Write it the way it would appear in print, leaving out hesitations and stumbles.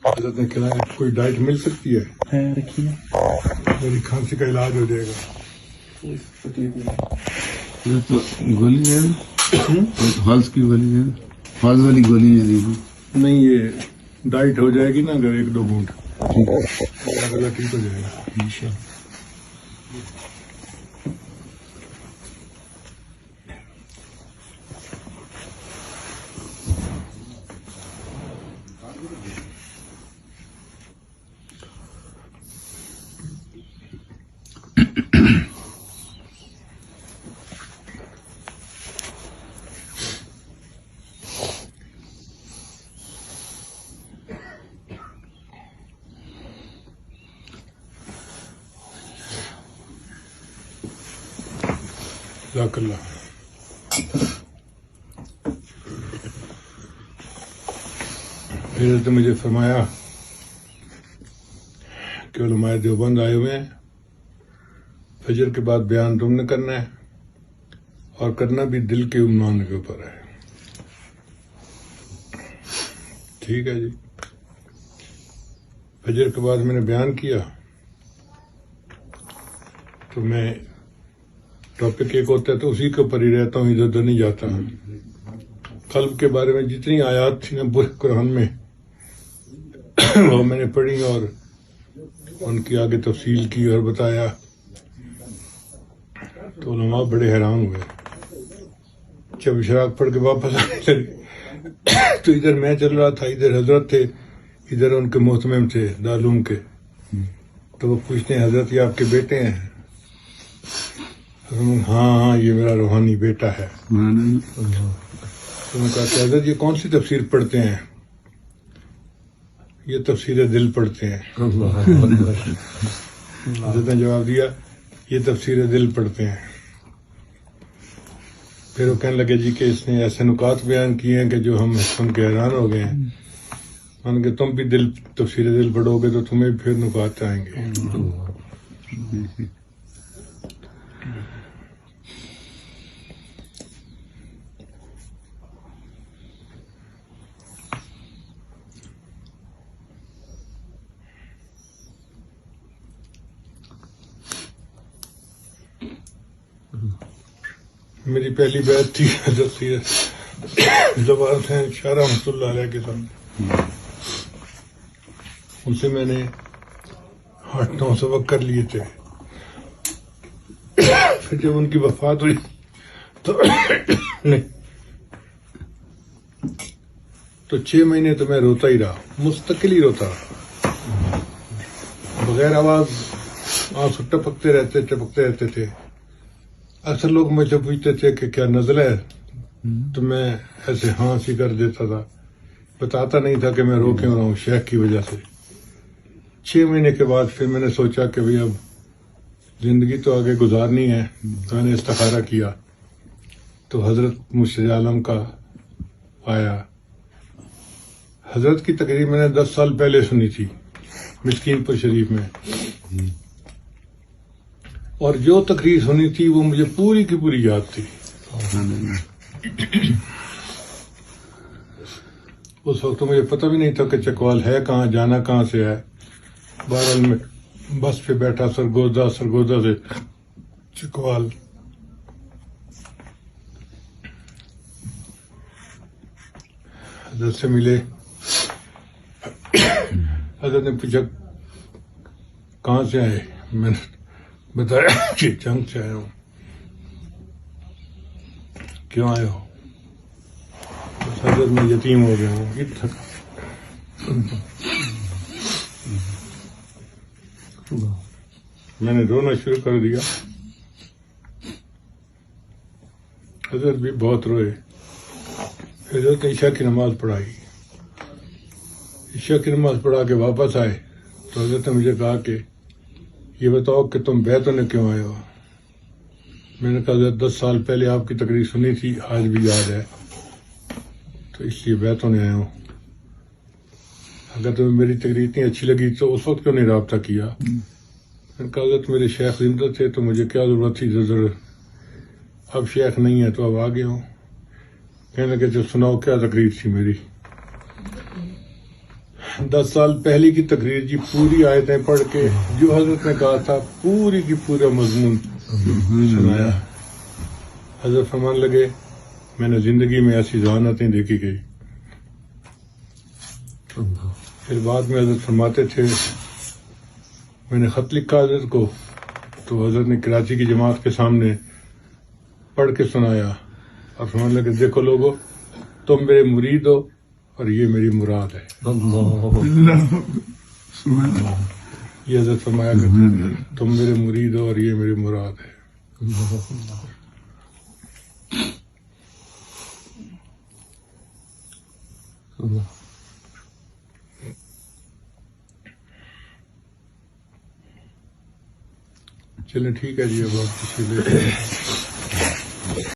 حضرت نے کہا کوئی ڈائٹ مل سکتی ہے؟ رکھیے میری کھانسی کا علاج ہو جائے گا. تو گولی ہے ہالس کی گولی ہے، ہالس والی گولی ہے. نہیں، یہ ڈائٹ ہو جائے گی نا اگر 1-2 گھونٹ گلا ٹھیک ہو جائے گا. جزاک اللہ. حضرت نے مجھے فرمایا کہ علماء دیوبند آئے ہوئے ہیں، فجر کے بعد بیان تم نے کرنا ہے اور کرنا بھی دل کے عنوان کے اوپر ہے. ٹھیک ہے جی. فجر کے بعد میں نے بیان کیا تو میں ٹاپک ایک ہوتا ہے تو اسی کے اوپر ہی رہتا ہوں، ادھر ادھر نہیں جاتا. قلب کے بارے میں جتنی آیات تھی نا پورے قرآن میں وہ میں نے پڑھی اور ان کی آگے تفصیل کی اور بتایا تو علماء بڑے حیران ہوئے. جب اشراق پڑھ کے واپس آنے لگے تو ادھر میں چل رہا تھا، ادھر حضرت تھے، ادھر ان کے محتمم تھے دارالعلوم کے. تو وہ پوچھتے ہیں حضرت یہ آپ کے بیٹے ہیں؟ ہاں یہ میرا روحانی بیٹا ہے. تو میں کہا کہ حضرت یہ کون سی تفسیر پڑھتے ہیں؟ یہ تفسیر دل پڑھتے ہیں. حضرت نے جواب دیا یہ تفسیر دل پڑھتے ہیں. پھر وہ کہنے لگے جی کہ اس نے ایسے نکات بیان کیے ہیں کہ جو ہم سن کے حیران ہو گئے ہیں. مان کہ تم بھی تفسیر دل پڑھو گے تو تمہیں پھر نکات آئیں گے. میری پہلی بیعت تھی حضرت زبان ہیں شاہ رحمۃ اللہ علیہ کے سامنے. ان سے میں نے 8-9 سبق کر لیے تھے. پھر جب ان کی وفات ہوئی تو 6 مہینے تو میں روتا ہی رہا، مستقل ہی روتا رہا، بغیر آواز آنسو ٹپکتے رہتے تھے. اکثر لوگ مجھ سے پوچھتے تھے کہ کیا نزلہ ہے، تو میں ایسے ہاں سی کر دیتا تھا، بتاتا نہیں تھا کہ میں رو کیوں رہا ہوں، شیخ کی وجہ سے. 6 مہینے کے بعد پھر میں نے سوچا کہ بھئی اب زندگی تو آگے گزارنی ہے. میں نے استخارہ کیا تو حضرت مرشد عالم کا آیا. حضرت کی تقریر میں نے 10 سال پہلے سنی تھی مسکین پور شریف میں، اور جو تقریر سنی تھی وہ مجھے پوری کی پوری یاد تھی. اس وقت مجھے پتہ بھی نہیں تھا کہ چکوال ہے کہاں، جانا کہاں سے ہے. بہرحال میں بس پہ بیٹھا سرگودا سے چکوال. حضرت سے ملے. حضرت نے پوچھا کہاں سے آئے؟ میں نے بتایا کہ جنگ سے آیا ہوں. کیوں آئے ہو؟ حضرت میں یتیم ہو گیا ہوں. میں نے رونا شروع کر دیا. حضرت بھی بہت روئے. حضرت نے عشاء کی نماز پڑھائی. عشاء کی نماز پڑھا کے واپس آئے تو حضرت نے مجھے کہا کہ یہ بتاؤ کہ تم بیت ہونے کیوں آئے ہو؟ میں نے کہا حضرت 10 سال پہلے آپ کی تقریر سنی تھی، آج بھی یاد ہے، تو اس لیے بیت ہونے آیا ہوں. اگر تمہیں میری تقریر اتنی اچھی لگی تو اس وقت کیوں نہیں رابطہ کیا؟ میں نے کہا حضرت میرے شیخ زندہ تھے تو مجھے کیا ضرورت تھی اب شیخ نہیں ہے تو اب آ گیا ہوں. کہنے لگے جو سناؤ کیا تقریر تھی میری؟ 10 سال پہلے کی تقریر جی، پوری آیتیں پڑھ کے جو حضرت نے کہا تھا پوری کی پورا مضمون سنایا. حضرت فرمان لگے میں نے زندگی میں ایسی ذہانتیں دیکھی گئی. پھر بعد میں حضرت فرماتے تھے میں نے خط لکھا حضرت کو، تو حضرت نے کراچی کی جماعت کے سامنے پڑھ کے سنایا اور فرمانے لگے دیکھو لوگو، تم میرے مرید ہو اور یہ میری مراد ہے. یہ حضرت فرمایا کرتے تم میرے مرید ہو اور یہ میری مراد ہے. چلیں ٹھیک ہے جی، اب آپ کسی لے